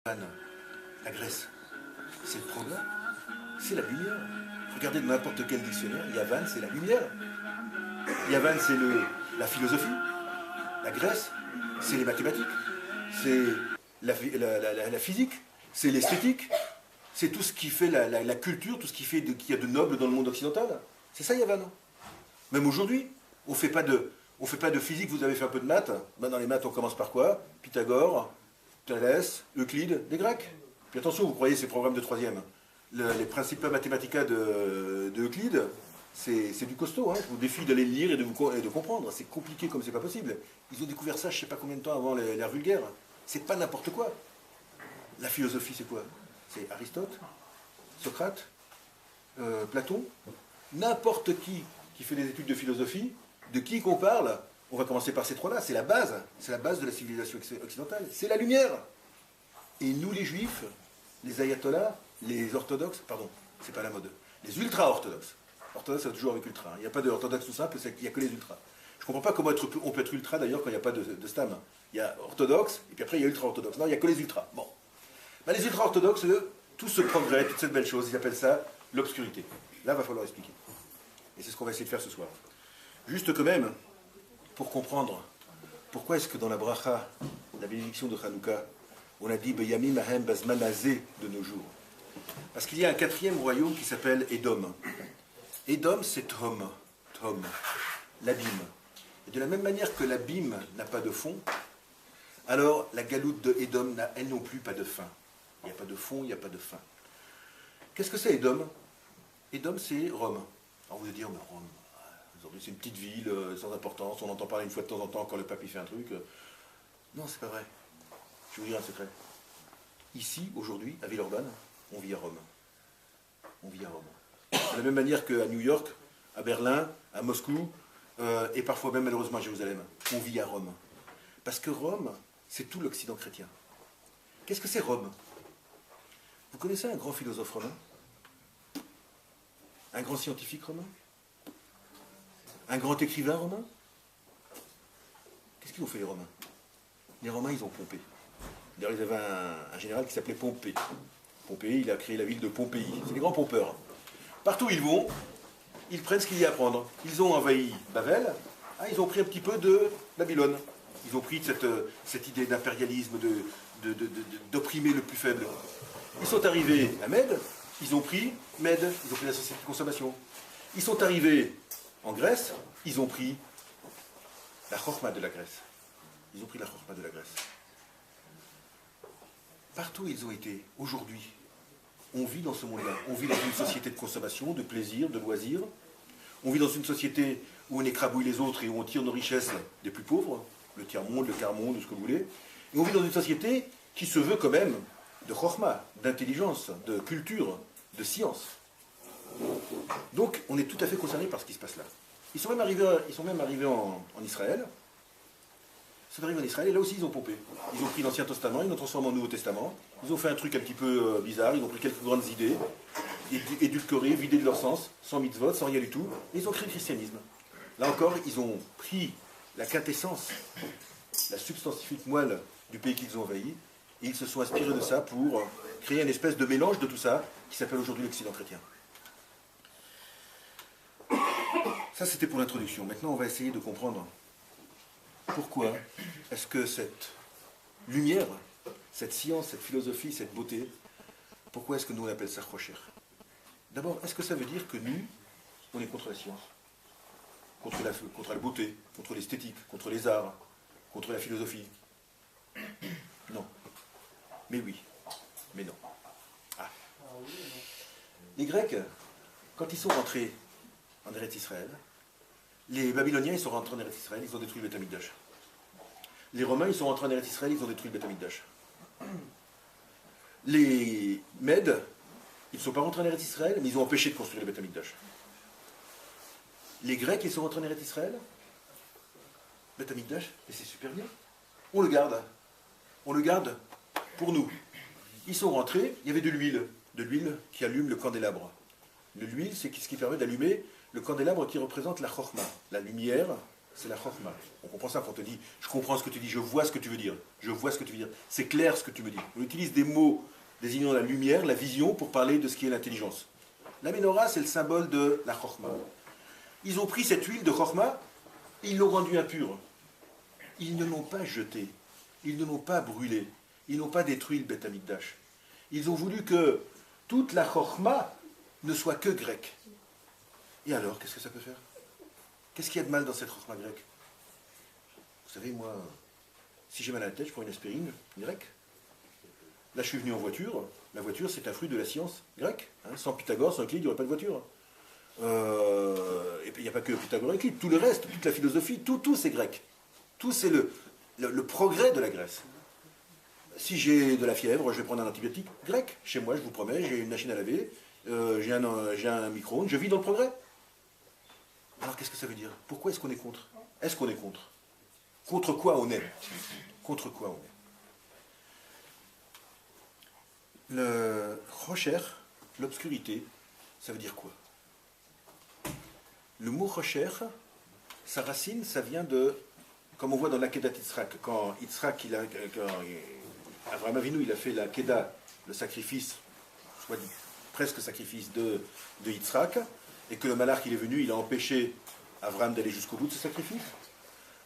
La Grèce, c'est le progrès, c'est la lumière. Regardez dans n'importe quel dictionnaire, Yavan, c'est la lumière. Yavan, c'est la philosophie. La Grèce, c'est les mathématiques. C'est la physique. C'est l'esthétique. C'est tout ce qui fait la culture, tout ce qui fait qu'il y a de noble dans le monde occidental. C'est ça, Yavan. Même aujourd'hui, on ne fait pas de physique, vous avez fait un peu de maths. Ben, dans les maths, on commence par quoi? Pythagore, Thalès, Euclide, les Grecs. Puis attention, vous croyez ces programmes de troisième. Les Principia Mathematica de Euclide, c'est du costaud. Hein. Je vous défie d'aller le lire et de comprendre. C'est compliqué comme c'est pas possible. Ils ont découvert ça je ne sais pas combien de temps avant l'ère vulgaire. C'est pas n'importe quoi. La philosophie, c'est quoi? C'est Aristote, Socrate, Platon. N'importe qui fait des études de philosophie, de qui qu'on parle, on va commencer par ces trois-là. C'est la base de la civilisation occidentale. C'est la lumière. Et nous, les juifs, les ayatollahs, les orthodoxes, pardon, c'est pas la mode, les ultra-orthodoxes. Orthodoxe, ça va toujours avec ultra. Il n'y a pas d'orthodoxe tout simple, il n'y a que les ultras. Je ne comprends pas comment on peut être ultra d'ailleurs quand il n'y a pas de stam. Il y a orthodoxe, et puis après il y a ultra-orthodoxe. Non, il n'y a que les ultras. Bon. Ben, les ultra-orthodoxes, eux, tout ce progrès, toute cette belle chose, ils appellent ça l'obscurité. Là, il va falloir expliquer. Et c'est ce qu'on va essayer de faire ce soir. Juste quand même, pour comprendre, pourquoi est-ce que dans la bracha, la bénédiction de Hanouka, on a dit Beyamim Ahem Bazmanazé de nos jours? Parce qu'il y a un quatrième royaume qui s'appelle Édom. Édom, c'est Tom, l'abîme. Et de la même manière que l'abîme n'a pas de fond, alors la galoute de Édom n'a elle non plus pas de fin. Il n'y a pas de fond, il n'y a pas de fin. Qu'est-ce que c'est Édom? Édom, c'est Rome. Alors vous allez dire, mais Rome, aujourd'hui c'est une petite ville sans importance, on entend parler une fois de temps en temps quand le pape y fait un truc. Non, c'est pas vrai. Je vais vous dire un secret. Ici, aujourd'hui, à Villeurbanne, on vit à Rome. On vit à Rome. De la même manière qu'à New York, à Berlin, à Moscou, et parfois même malheureusement à Jérusalem, on vit à Rome. Parce que Rome, c'est tout l'Occident chrétien. Qu'est-ce que c'est Rome? Vous connaissez un grand philosophe romain? Un grand scientifique romain? Un grand écrivain romain? Qu'est-ce qu'ils ont fait les Romains? Les Romains, ils ont pompé. D'ailleurs, ils avaient un général qui s'appelait Pompée. Pompée, il a créé la ville de Pompéi. C'est des grands pompeurs. Partout où ils vont, ils prennent ce qu'il y a à prendre. Ils ont envahi Babel, ils ont pris un petit peu de Babylone. Ils ont pris cette idée d'impérialisme, d'opprimer le plus faible. Ils sont arrivés à Mède, ils ont pris Mède, ils ont pris la société de consommation. Ils sont arrivés en Grèce, ils ont pris la Chorma de la Grèce. Ils ont pris la Chorma de la Grèce. Partout où ils ont été, aujourd'hui, on vit dans ce monde-là. On vit dans une société de consommation, de plaisir, de loisirs. On vit dans une société où on écrabouille les autres et où on tire nos richesses des plus pauvres, le tiers-monde, le quart-monde, ce que vous voulez. Et on vit dans une société qui se veut quand même de chorma, d'intelligence, de culture, de science. Donc, on est tout à fait concerné par ce qui se passe là. Ils sont même arrivés en Israël. Ils sont arrivés en Israël et là aussi ils ont pompé. Ils ont pris l'Ancien Testament, ils l'ont transformé en Nouveau Testament. Ils ont fait un truc un petit peu bizarre, ils ont pris quelques grandes idées, édulcorées, vidées de leur sens, sans mitzvot, sans rien du tout, et ils ont créé le christianisme. Là encore, ils ont pris la quintessence, la substantifique moelle du pays qu'ils ont envahi, et ils se sont inspirés de ça pour créer une espèce de mélange de tout ça, qui s'appelle aujourd'hui l'Occident chrétien. Ça c'était pour l'introduction. Maintenant on va essayer de comprendre pourquoi est-ce que cette lumière, cette science, cette philosophie, cette beauté, pourquoi est-ce que nous on appelle ça Rocher? D'abord, est-ce que ça veut dire que nous, on est contre la science, contre la beauté, contre l'esthétique, contre les arts, contre la philosophie? Non. Mais oui. Mais non. Ah. Les Grecs, quand ils sont rentrés en Eretz Israël, les Babyloniens, ils sont rentrés en Eretz Israël, ils ont détruit le Beth Amikdash. Les Romains, ils sont rentrés en Eretz Israël, ils ont détruit le Beth Amikdash. Les Mèdes, ils ne sont pas rentrés en Eretz Israël, mais ils ont empêché de construire le Beth Amikdash. Les Grecs, ils sont rentrés en Eretz Israël, Beth Amikdash, et c'est super bien. On le garde. On le garde pour nous. Ils sont rentrés, il y avait de l'huile qui allume le candélabre. L'huile, c'est ce qui permet d'allumer le candélabre qui représente la chorma, la lumière, c'est la chokhmah. On comprend ça quand on te dit, je comprends ce que tu dis, je vois ce que tu veux dire. Je vois ce que tu veux dire. C'est clair ce que tu me dis. On utilise des mots désignant la lumière, la vision, pour parler de ce qui est l'intelligence. La menorah, c'est le symbole de la chokhmah. Ils ont pris cette huile de chokhmah, ils l'ont rendue impure. Ils ne l'ont pas jetée. Ils ne l'ont pas brûlée. Ils n'ont pas détruit le Beth Amikdash. Ils ont voulu que toute la chokhmah ne soit que grecque. Et alors, qu'est-ce que ça peut faire? Qu'est-ce qu'il y a de mal dans cette chokhmah grecque? Vous savez, moi, si j'ai mal à la tête, je prends une aspirine grecque. Là, je suis venu en voiture. La voiture, c'est un fruit de la science grecque. Sans Pythagore, sans Euclide, il n'y aurait pas de voiture. Et puis, il n'y a pas que Pythagore et Euclide. Tout le reste, toute la philosophie, tout c'est grec. Tout, c'est le progrès de la Grèce. Si j'ai de la fièvre, je vais prendre un antibiotique grec. Chez moi, je vous promets, j'ai une machine à laver, j'ai un micro-ondes, je vis dans le progrès. Alors, qu'est-ce que ça veut dire? Pourquoi est-ce qu'on est contre? Est-ce qu'on est contre? Contre quoi on est? Contre quoi on est? Le rocher, l'obscurité, ça veut dire quoi? Le mot rocher, sa racine, ça vient de, comme on voit dans l'Akedat Yitzhak, quand Yitzhak, Abraham Avinu, il a fait l'Akedah, le sacrifice, soit dit, presque sacrifice de Yitzhak, et que le malach il est venu, il a empêché Abraham d'aller jusqu'au bout de ce sacrifice.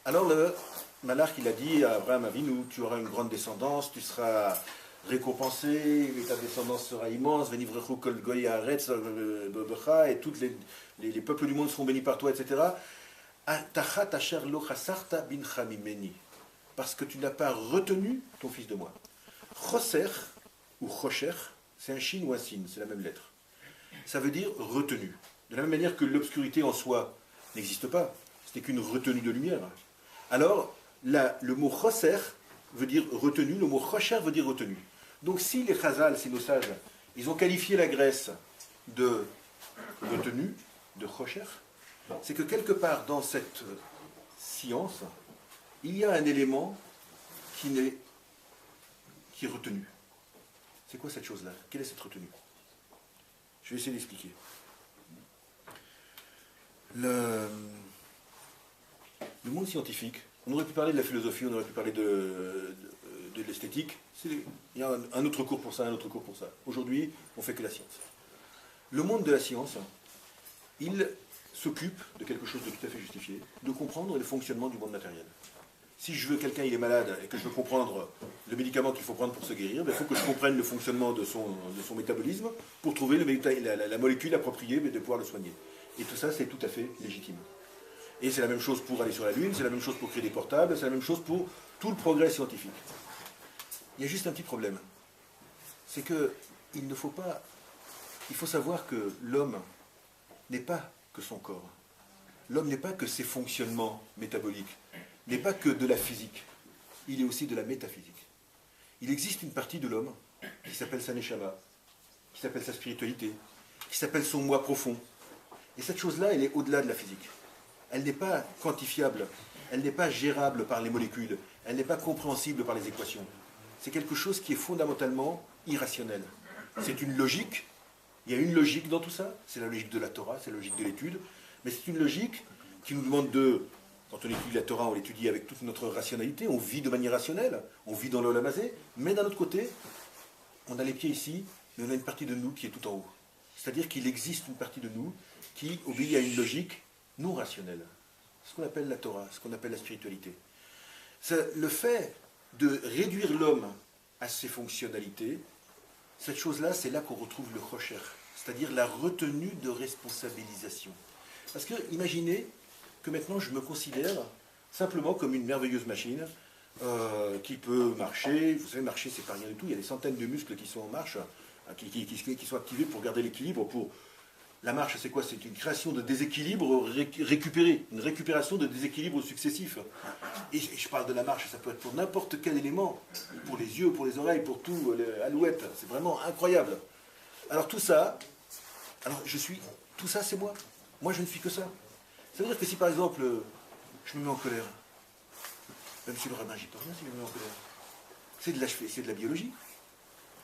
Alors le malach il a dit à Abraham Avinu, tu auras une grande descendance, tu seras récompensé, ta descendance sera immense, venivrechu kol goy haaretz becha, et tous les peuples du monde seront bénis par toi, etc. Tachat asher lo chasarta bincha mimeni, parce que tu n'as pas retenu ton fils de moi. Choser ou chocher, c'est un shin ou un sin, c'est la même lettre. Ça veut dire retenu. De la même manière que l'obscurité en soi n'existe pas, ce n'est qu'une retenue de lumière. Alors, le mot choser veut dire retenu, le mot chocher veut dire retenu. Donc si les chazal, si nos sages, ils ont qualifié la Grèce de retenue, de chocher, c'est que quelque part dans cette science, il y a un élément qui est retenu. C'est quoi cette chose-là? Quelle est cette retenue? Je vais essayer d'expliquer. Le monde scientifique, on aurait pu parler de la philosophie, on aurait pu parler de l'esthétique. Il y a un autre cours pour ça, un autre cours pour ça. Aujourd'hui, on ne fait que la science. Le monde de la science, il s'occupe de quelque chose de tout à fait justifié, de comprendre le fonctionnement du monde matériel. Si je veux quelqu'un, il est malade, et que je veux comprendre le médicament qu'il faut prendre pour se guérir, il faut que je comprenne le fonctionnement de son métabolisme pour trouver la molécule appropriée de pouvoir le soigner. Et tout ça, c'est tout à fait légitime. Et c'est la même chose pour aller sur la Lune, c'est la même chose pour créer des portables, c'est la même chose pour tout le progrès scientifique. Il y a juste un petit problème. C'est que il faut savoir que l'homme n'est pas que son corps. L'homme n'est pas que ses fonctionnements métaboliques, n'est pas que de la physique. Il est aussi de la métaphysique. Il existe une partie de l'homme qui s'appelle sa neshama, qui s'appelle sa spiritualité, qui s'appelle son moi profond. Et cette chose-là, elle est au-delà de la physique. Elle n'est pas quantifiable, elle n'est pas gérable par les molécules, elle n'est pas compréhensible par les équations. C'est quelque chose qui est fondamentalement irrationnel. C'est une logique, il y a une logique dans tout ça, c'est la logique de la Torah, c'est la logique de l'étude, mais c'est une logique qui nous demande quand on étudie la Torah, on l'étudie avec toute notre rationalité, on vit de manière rationnelle, on vit dans l'Olam Hazé, mais d'un autre côté, on a les pieds ici, mais on a une partie de nous qui est tout en haut. C'est-à-dire qu'il existe une partie de nous qui obéit à une logique non rationnelle. Ce qu'on appelle la Torah, ce qu'on appelle la spiritualité. Le fait de réduire l'homme à ses fonctionnalités, cette chose-là, c'est là qu'on retrouve le chocher, c'est-à-dire la retenue de responsabilisation. Parce que, imaginez que maintenant je me considère simplement comme une merveilleuse machine qui peut marcher. Vous savez, marcher, c'est pas rien du tout. Il y a des centaines de muscles qui sont en marche, qui sont activés pour garder l'équilibre. La marche, c'est quoi? C'est une création de déséquilibre récupéré, une récupération de déséquilibres successifs. Et je parle de la marche, ça peut être pour n'importe quel élément, pour les yeux, pour les oreilles, pour tout, l'alouette. C'est vraiment incroyable. Alors tout ça, tout ça, c'est moi. Moi, je ne suis que ça. Ça veut dire que si, par exemple, je me mets en colère, monsieur le rabbin, j'y peux rien si je me mets en colère. C'est de la biologie.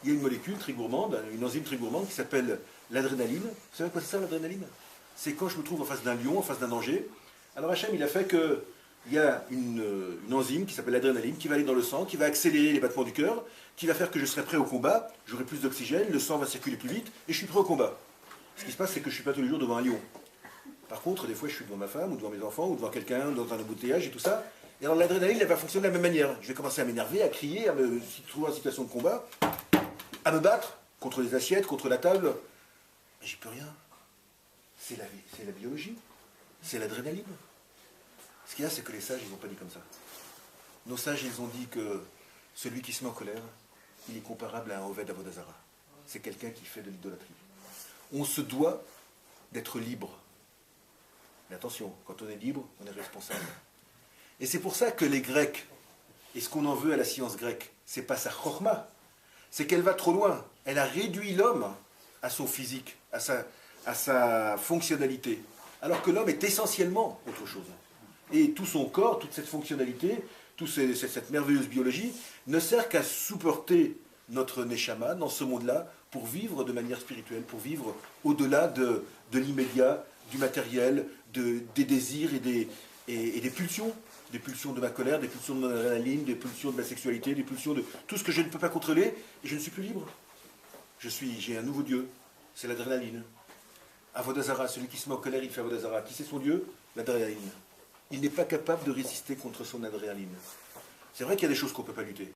Il y a une molécule très gourmande, une enzyme très gourmande qui s'appelle l'adrénaline. Vous savez quoi c'est ça, l'adrénaline? C'est quand je me trouve en face d'un lion, en face d'un danger, Alors Hachem, il a fait que il y a une enzyme qui s'appelle l'adrénaline qui va aller dans le sang, qui va accélérer les battements du cœur, qui va faire que je serai prêt au combat, j'aurai plus d'oxygène, le sang va circuler plus vite, et je suis prêt au combat. Ce qui se passe, c'est que je ne suis pas tous les jours devant un lion. Par contre, des fois, je suis devant ma femme, ou devant mes enfants, ou devant quelqu'un, dans un embouteillage et tout ça. Et alors l'adrénaline, elle va fonctionner de la même manière. Je vais commencer à m'énerver, à crier, à me trouver en situation de combat, à me battre contre les assiettes, contre la table. Mais j'y peux rien. C'est la biologie. C'est l'adrénaline. Ce qu'il y a, c'est que les sages, ils n'ont pas dit comme ça. Nos sages, ils ont dit que celui qui se met en colère, il est comparable à un Oved Avodazara. C'est quelqu'un qui fait de l'idolâtrie. On se doit d'être libre. Mais attention, quand on est libre, on est responsable. Et c'est pour ça que les Grecs, et ce qu'on en veut à la science grecque, c'est pas sa chorma, c'est qu'elle va trop loin. Elle a réduit l'homme à son physique, à sa fonctionnalité, alors que l'homme est essentiellement autre chose. Et tout son corps, toute cette fonctionnalité, toute cette merveilleuse biologie, ne sert qu'à supporter notre neshama dans ce monde-là pour vivre de manière spirituelle, pour vivre au-delà de l'immédiat, du matériel, des désirs et des pulsions. Des pulsions de ma colère, des pulsions de mon adrénaline, des pulsions de ma sexualité, des pulsions de tout ce que je ne peux pas contrôler, et je ne suis plus libre. J'ai un nouveau Dieu, c'est l'adrénaline. Avodazara, celui qui se met en colère, il fait Avodazara. Qui c'est son Dieu? L'adrénaline. Il n'est pas capable de résister contre son adrénaline. C'est vrai qu'il y a des choses qu'on ne peut pas lutter.